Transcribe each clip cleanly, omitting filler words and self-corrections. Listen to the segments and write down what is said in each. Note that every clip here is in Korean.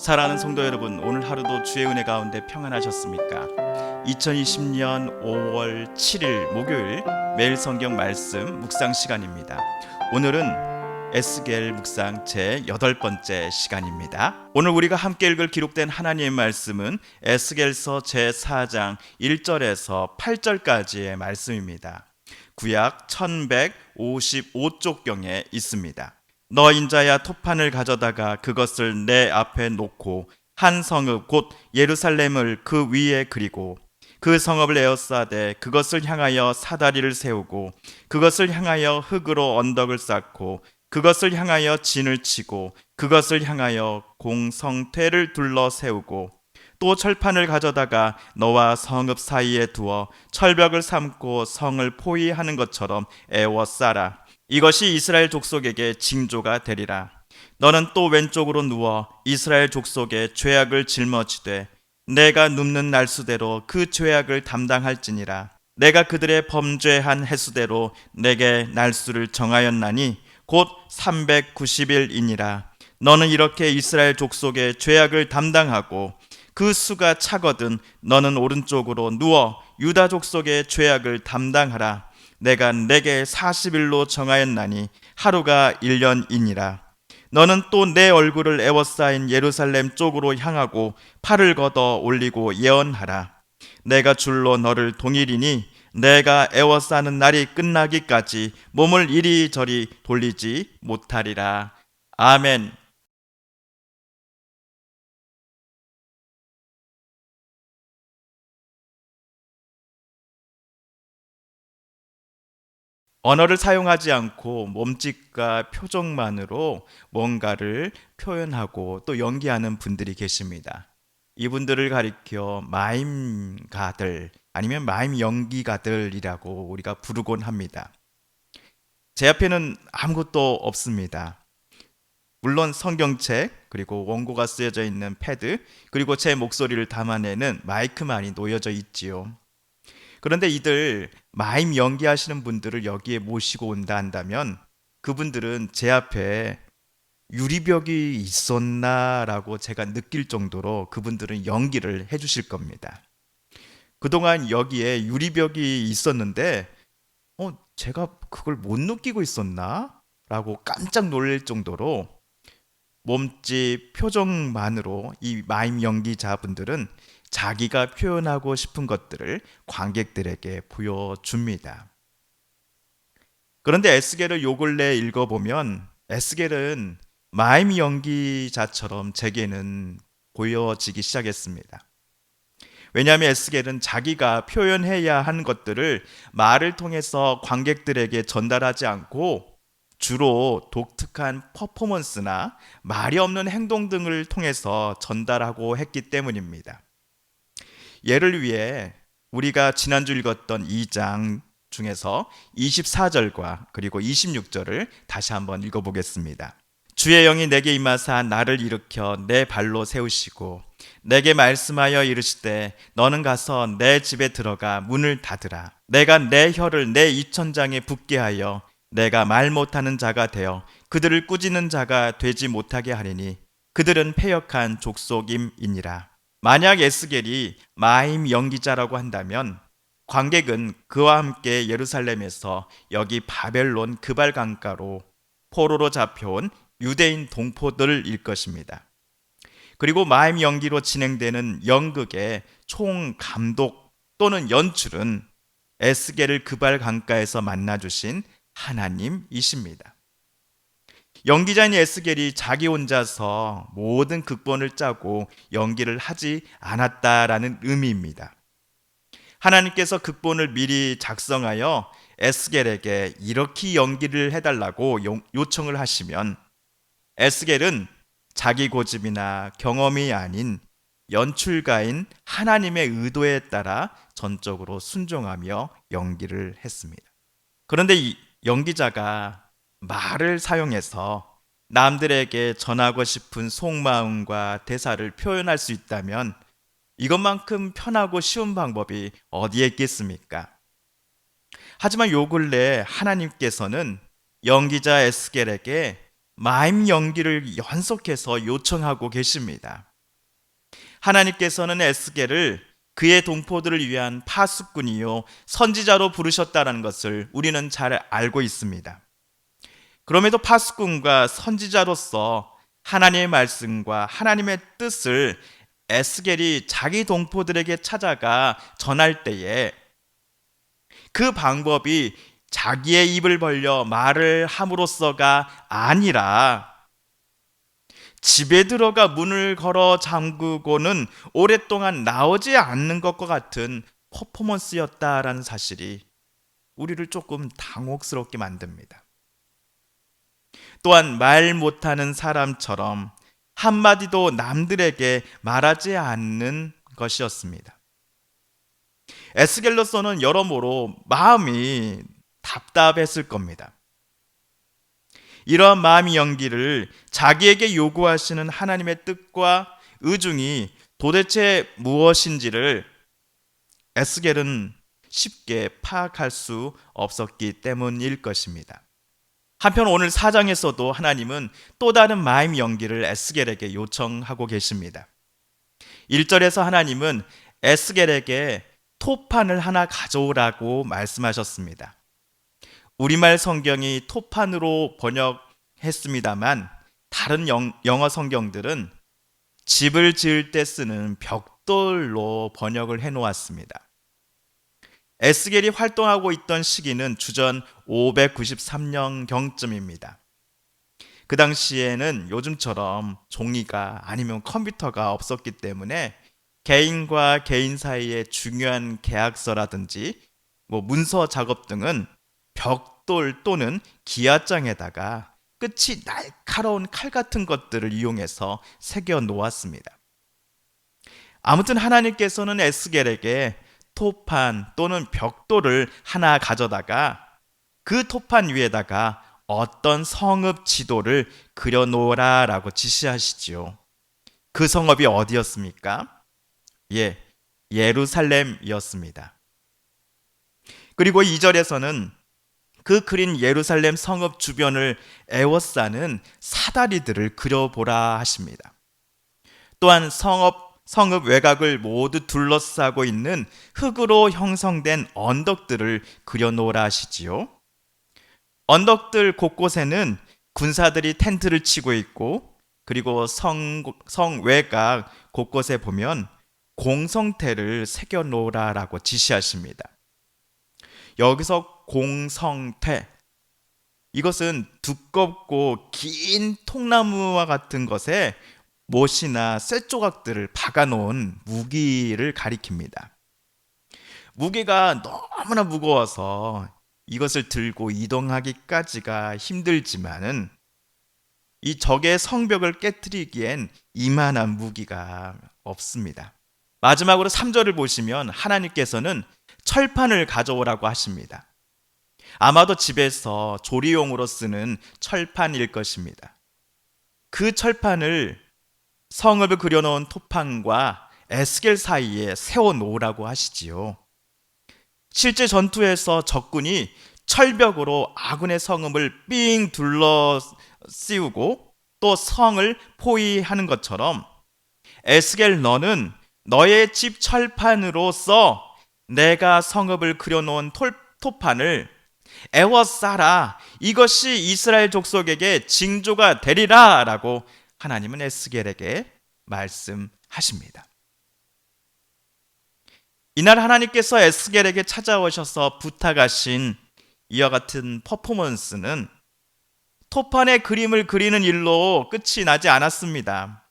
사랑하는 성도 여러분, 오늘 하루도 주의 은혜 가운데 평안하셨습니까? 2020년 5월 7일 목요일 매일 성경 말씀 묵상 시간입니다. 오늘은 에스겔 묵상 제 8번째 시간입니다. 오늘 우리가 함께 읽을 기록된 하나님의 말씀은 에스겔서 제 4장 1절에서 8절까지의 말씀입니다. 구약 1155쪽경에 있습니다. 너 인자야 토판을 가져다가 그것을 내 앞에 놓고 한 성읍 곧 예루살렘을 그 위에 그리고 그 성읍을 에워싸되 그것을 향하여 사다리를 세우고 그것을 향하여 흙으로 언덕을 쌓고 그것을 향하여 진을 치고 그것을 향하여 공성퇴를 둘러 세우고 또 철판을 가져다가 너와 성읍 사이에 두어 철벽을 삼고 성을 포위하는 것처럼 에워싸라. 이것이 이스라엘 족속에게 징조가 되리라. 너는 또 왼쪽으로 누워 이스라엘 족속의 죄악을 짊어지되 내가 눕는 날수대로 그 죄악을 담당할지니라. 내가 그들의 범죄한 해수대로 내게 날수를 정하였나니 곧 390일이니라. 너는 이렇게 이스라엘 족속의 죄악을 담당하고 그 수가 차거든 너는 오른쪽으로 누워 유다 족속의 죄악을 담당하라. 내가 내게 40일로 정하였나니 하루가 1년이니라. 너는 또 내 얼굴을 에워싸인 예루살렘 쪽으로 향하고 팔을 걷어 올리고 예언하라. 내가 줄로 너를 동일이니 내가 에워싸는 날이 끝나기까지 몸을 이리저리 돌리지 못하리라. 아멘. 언어를 사용하지 않고 몸짓과 표정만으로 뭔가를 표현하고 또 연기하는 분들이 계십니다. 이분들을 가리켜 마임가들 아니면 마임 연기가들이라고 우리가 부르곤 합니다. 제 앞에는 아무것도 없습니다. 물론 성경책, 그리고 원고가 쓰여져 있는 패드, 그리고 제 목소리를 담아내는 마이크만이 놓여져 있지요. 그런데 이들 마임 연기하시는 분들을 여기에 모시고 온다 한다면 그분들은 제 앞에 유리벽이 있었나라고 제가 느낄 정도로 그분들은 연기를 해주실 겁니다. 그동안 여기에 유리벽이 있었는데 제가 그걸 못 느끼고 있었나? 라고 깜짝 놀랄 정도로 몸짓, 표정만으로 이 마임 연기자분들은 자기가 표현하고 싶은 것들을 관객들에게 보여줍니다. 그런데 에스겔을 요 근래 읽어보면 에스겔은 마임 연기자처럼 제게는 보여지기 시작했습니다. 왜냐하면 에스겔은 자기가 표현해야 하는 것들을 말을 통해서 관객들에게 전달하지 않고 주로 독특한 퍼포먼스나 말이 없는 행동 등을 통해서 전달하고 했기 때문입니다. 예를 위해 우리가 지난주 읽었던 2장 중에서 24절과 그리고 26절을 다시 한번 읽어보겠습니다. 주의 영이 내게 임하사 나를 일으켜 내 발로 세우시고 내게 말씀하여 이르시되 너는 가서 내 집에 들어가 문을 닫으라. 내가 내 혀를 내 이천장에 붙게 하여 내가 말 못하는 자가 되어 그들을 꾸짖는 자가 되지 못하게 하리니 그들은 패역한 족속임이니라. 만약 에스겔이 마임 연기자라고 한다면 관객은 그와 함께 예루살렘에서 여기 바벨론 그발 강가로 포로로 잡혀온 유대인 동포들일 것입니다. 그리고 마임 연기로 진행되는 연극의 총 감독 또는 연출은 에스겔을 그발 강가에서 만나주신 하나님이십니다. 연기자인 에스겔이 자기 혼자서 모든 극본을 짜고 연기를 하지 않았다라는 의미입니다. 하나님께서 극본을 미리 작성하여 에스겔에게 이렇게 연기를 해달라고 요청을 하시면 에스겔은 자기 고집이나 경험이 아닌 연출가인 하나님의 의도에 따라 전적으로 순종하며 연기를 했습니다. 그런데 이 연기자가 말을 사용해서 남들에게 전하고 싶은 속마음과 대사를 표현할 수 있다면 이것만큼 편하고 쉬운 방법이 어디에 있겠습니까? 하지만 요 근래 하나님께서는 연기자 에스겔에게 마임 연기를 연속해서 요청하고 계십니다. 하나님께서는 에스겔을 그의 동포들을 위한 파수꾼이요 선지자로 부르셨다는 것을 우리는 잘 알고 있습니다. 그럼에도 파수꾼과 선지자로서 하나님의 말씀과 하나님의 뜻을 에스겔이 자기 동포들에게 찾아가 전할 때에 그 방법이 자기의 입을 벌려 말을 함으로써가 아니라 집에 들어가 문을 걸어 잠그고는 오랫동안 나오지 않는 것과 같은 퍼포먼스였다라는 사실이 우리를 조금 당혹스럽게 만듭니다. 또한 말 못하는 사람처럼 한마디도 남들에게 말하지 않는 것이었습니다. 에스겔로서는 여러모로 마음이 답답했을 겁니다. 이러한 마음의 연기를 자기에게 요구하시는 하나님의 뜻과 의중이 도대체 무엇인지를 에스겔은 쉽게 파악할 수 없었기 때문일 것입니다. 한편 오늘 4장에서도 하나님은 또 다른 마음의 연기를 에스겔에게 요청하고 계십니다. 1절에서 하나님은 에스겔에게 토판을 하나 가져오라고 말씀하셨습니다. 우리말 성경이 토판으로 번역했습니다만 다른 영어 성경들은 집을 지을 때 쓰는 벽돌로 번역을 해놓았습니다. 에스겔이 활동하고 있던 시기는 주전 593년 경쯤입니다. 그 당시에는 요즘처럼 종이가 아니면 컴퓨터가 없었기 때문에 개인과 개인 사이의 중요한 계약서라든지 문서 작업 등은 벽돌 또는 기아장에다가 끝이 날카로운 칼 같은 것들을 이용해서 새겨 놓았습니다. 아무튼 하나님께서는 에스겔에게 토판 또는 벽돌을 하나 가져다가 그 토판 위에다가 어떤 성읍 지도를 그려놓으라라고 지시하시지요. 그 성읍이 어디였습니까? 예루살렘이었습니다. 그리고 2절에서는 그 그린 예루살렘 성읍 주변을 에워싸는 사다리들을 그려보라 하십니다. 또한 성읍 외곽을 모두 둘러싸고 있는 흙으로 형성된 언덕들을 그려놓으라 하시지요. 언덕들 곳곳에는 군사들이 텐트를 치고 있고, 그리고 성 외곽 곳곳에 보면 공성태를 새겨놓으라라고 지시하십니다. 여기서 공성태, 이것은 두껍고 긴 통나무와 같은 것에 못이나 쇠조각들을 박아놓은 무기를 가리킵니다. 무게가 너무나 무거워서 이것을 들고 이동하기까지가 힘들지만은 이 적의 성벽을 깨트리기엔 이만한 무기가 없습니다. 마지막으로 3절을 보시면 하나님께서는 철판을 가져오라고 하십니다. 아마도 집에서 조리용으로 쓰는 철판일 것입니다. 그 철판을 성읍을 그려놓은 토판과 에스겔 사이에 세워놓으라고 하시지요. 실제 전투에서 적군이 철벽으로 아군의 성읍을 삥 둘러 씌우고 또 성을 포위하는 것처럼 에스겔 너는 너의 집 철판으로서 내가 성읍을 그려놓은 토판을 에워싸라. 이것이 이스라엘 족속에게 징조가 되리라 라고 하나님은 에스겔에게 말씀하십니다. 이날 하나님께서 에스겔에게 찾아오셔서 부탁하신 이와 같은 퍼포먼스는 토판의 그림을 그리는 일로 끝이 나지 않았습니다.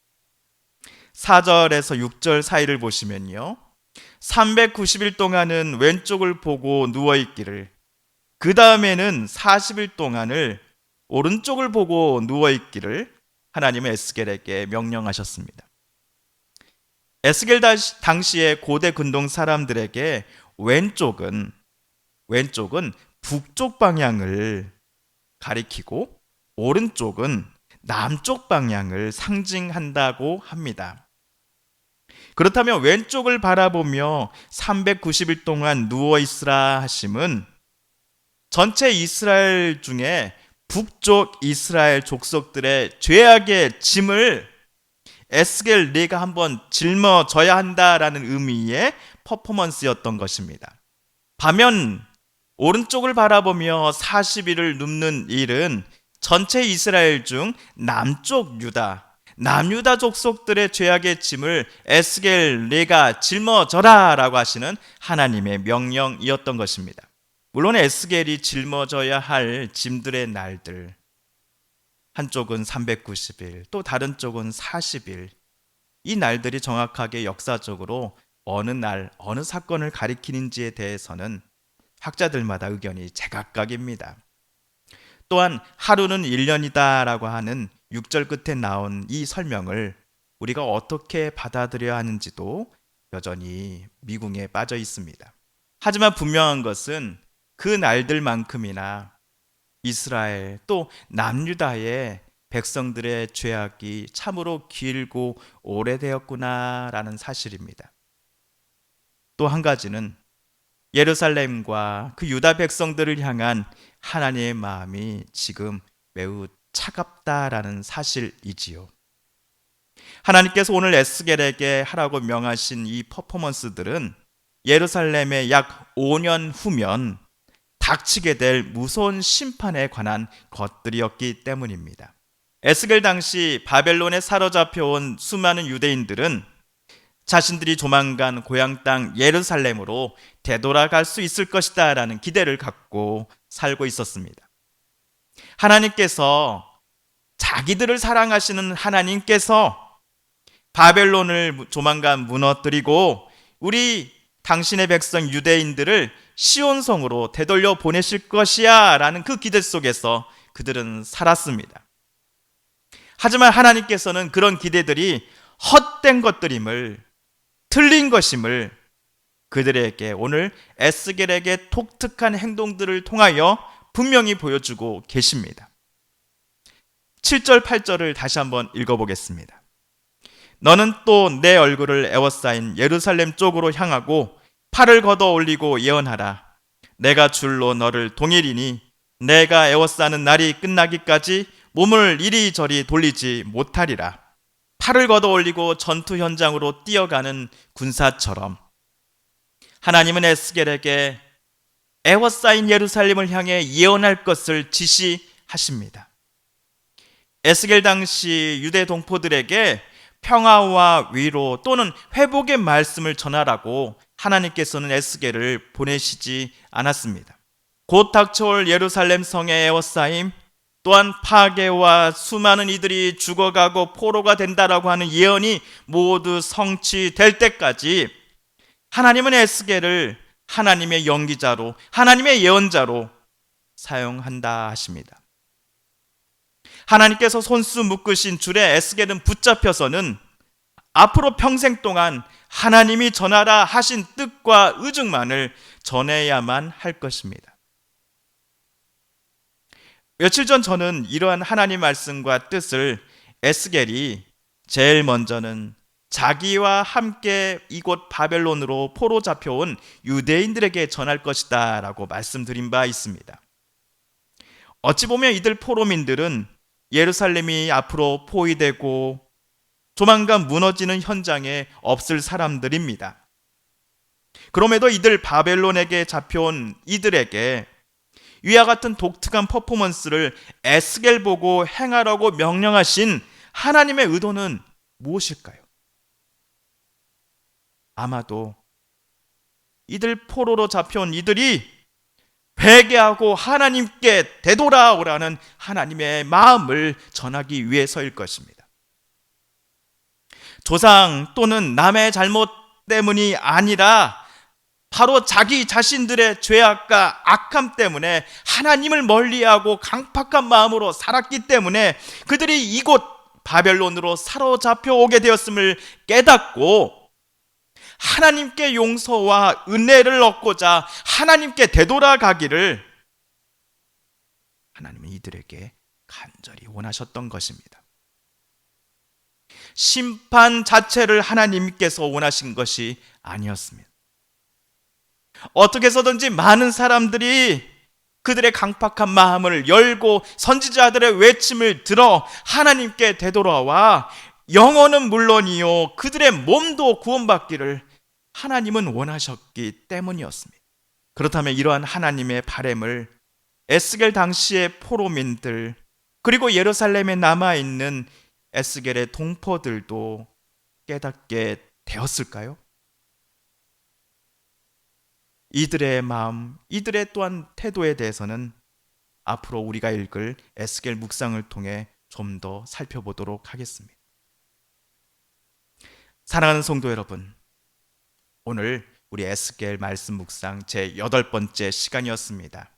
4절에서 6절 사이를 보시면요, 390일 동안은 왼쪽을 보고 누워있기를, 그 다음에는 40일 동안을 오른쪽을 보고 누워있기를 하나님은 에스겔에게 명령하셨습니다. 에스겔 당시의 고대 근동 사람들에게 왼쪽은 북쪽 방향을 가리키고 오른쪽은 남쪽 방향을 상징한다고 합니다. 그렇다면 왼쪽을 바라보며 390일 동안 누워있으라 하심은 전체 이스라엘 중에 북쪽 이스라엘 족속들의 죄악의 짐을 에스겔 네가 한번 짊어져야 한다라는 의미의 퍼포먼스였던 것입니다. 반면 오른쪽을 바라보며 40일을 눕는 일은 전체 이스라엘 중 남쪽 유다, 남유다 족속들의 죄악의 짐을 에스겔 네가 짊어져라 라고 하시는 하나님의 명령이었던 것입니다. 물론 에스겔이 짊어져야 할 짐들의 날들, 한쪽은 390일, 또 다른 쪽은 40일, 이 날들이 정확하게 역사적으로 어느 날, 어느 사건을 가리키는지에 대해서는 학자들마다 의견이 제각각입니다. 또한 하루는 1년이다 라고 하는 6절 끝에 나온 이 설명을 우리가 어떻게 받아들여야 하는지도 여전히 미궁에 빠져 있습니다. 하지만 분명한 것은 그 날들만큼이나 이스라엘 또 남유다의 백성들의 죄악이 참으로 길고 오래되었구나라는 사실입니다. 또 한 가지는 예루살렘과 그 유다 백성들을 향한 하나님의 마음이 지금 매우 차갑다라는 사실이지요. 하나님께서 오늘 에스겔에게 하라고 명하신 이 퍼포먼스들은 예루살렘의 약 5년 후면 닥치게 될 무서운 심판에 관한 것들이었기 때문입니다. 에스겔 당시 바벨론에 사로잡혀온 수많은 유대인들은 자신들이 조만간 고향 땅 예루살렘으로 되돌아갈 수 있을 것이다 라는 기대를 갖고 살고 있었습니다. 하나님께서, 자기들을 사랑하시는 하나님께서 바벨론을 조만간 무너뜨리고 우리 당신의 백성 유대인들을 시온성으로 되돌려 보내실 것이야 라는 그 기대 속에서 그들은 살았습니다. 하지만 하나님께서는 그런 기대들이 헛된 것들임을, 틀린 것임을 그들에게 오늘 에스겔에게 독특한 행동들을 통하여 분명히 보여주고 계십니다. 7절 8절을 다시 한번 읽어보겠습니다. 너는 또 내 얼굴을 에워싸인 예루살렘 쪽으로 향하고 팔을 걷어 올리고 예언하라. 내가 줄로 너를 동일이니 내가 에워싸는 날이 끝나기까지 몸을 이리저리 돌리지 못하리라. 팔을 걷어 올리고 전투 현장으로 뛰어가는 군사처럼 하나님은 에스겔에게 에워싸인 예루살렘을 향해 예언할 것을 지시하십니다. 에스겔 당시 유대 동포들에게 평화와 위로 또는 회복의 말씀을 전하라고 하나님께서는 에스겔을 보내시지 않았습니다. 곧 닥쳐올 예루살렘 성의 에워싸임, 또한 파괴와 수많은 이들이 죽어가고 포로가 된다라고 하는 예언이 모두 성취될 때까지 하나님은 에스겔을 하나님의 연기자로, 하나님의 예언자로 사용한다 하십니다. 하나님께서 손수 묶으신 줄에 에스겔은 붙잡혀서는 앞으로 평생 동안 하나님이 전하라 하신 뜻과 의중만을 전해야만 할 것입니다. 며칠 전 저는 이러한 하나님 말씀과 뜻을 에스겔이 제일 먼저는 자기와 함께 이곳 바벨론으로 포로 잡혀온 유대인들에게 전할 것이다 라고 말씀드린 바 있습니다. 어찌 보면 이들 포로민들은 예루살렘이 앞으로 포위되고 조만간 무너지는 현장에 없을 사람들입니다. 그럼에도 이들 바벨론에게 잡혀온 이들에게 위와 같은 독특한 퍼포먼스를 에스겔 보고 행하라고 명령하신 하나님의 의도는 무엇일까요? 아마도 이들 포로로 잡혀온 이들이 회개하고 하나님께 되돌아오라는 하나님의 마음을 전하기 위해서일 것입니다. 조상 또는 남의 잘못 때문이 아니라 바로 자기 자신들의 죄악과 악함 때문에 하나님을 멀리하고 강팍한 마음으로 살았기 때문에 그들이 이곳 바벨론으로 사로잡혀 오게 되었음을 깨닫고 하나님께 용서와 은혜를 얻고자 하나님께 되돌아가기를 하나님은 이들에게 간절히 원하셨던 것입니다. 심판 자체를 하나님께서 원하신 것이 아니었습니다. 어떻게 해서든지 많은 사람들이 그들의 강팍한 마음을 열고 선지자들의 외침을 들어 하나님께 되돌아와 영혼은 물론이요 그들의 몸도 구원받기를 하나님은 원하셨기 때문이었습니다. 그렇다면 이러한 하나님의 바램을 에스겔 당시의 포로민들 그리고 예루살렘에 남아있는 에스겔의 동포들도 깨닫게 되었을까요? 이들의 마음, 이들의 또한 태도에 대해서는 앞으로 우리가 읽을 에스겔 묵상을 통해 좀 더 살펴보도록 하겠습니다. 사랑하는 성도 여러분, 오늘 우리 에스겔 말씀 묵상 제 8번째 시간이었습니다.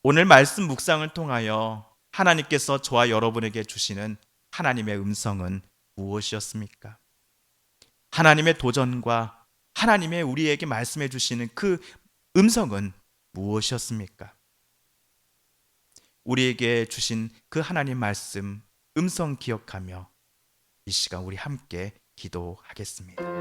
오늘 말씀 묵상을 통하여 하나님께서 저와 여러분에게 주시는 하나님의 음성은 무엇이었습니까? 하나님의 도전과 하나님의 우리에게 말씀해 주시는 그 음성은 무엇이었습니까? 우리에게 주신 그 하나님 말씀, 음성 기억하며 이 시간 우리 함께 기도하겠습니다.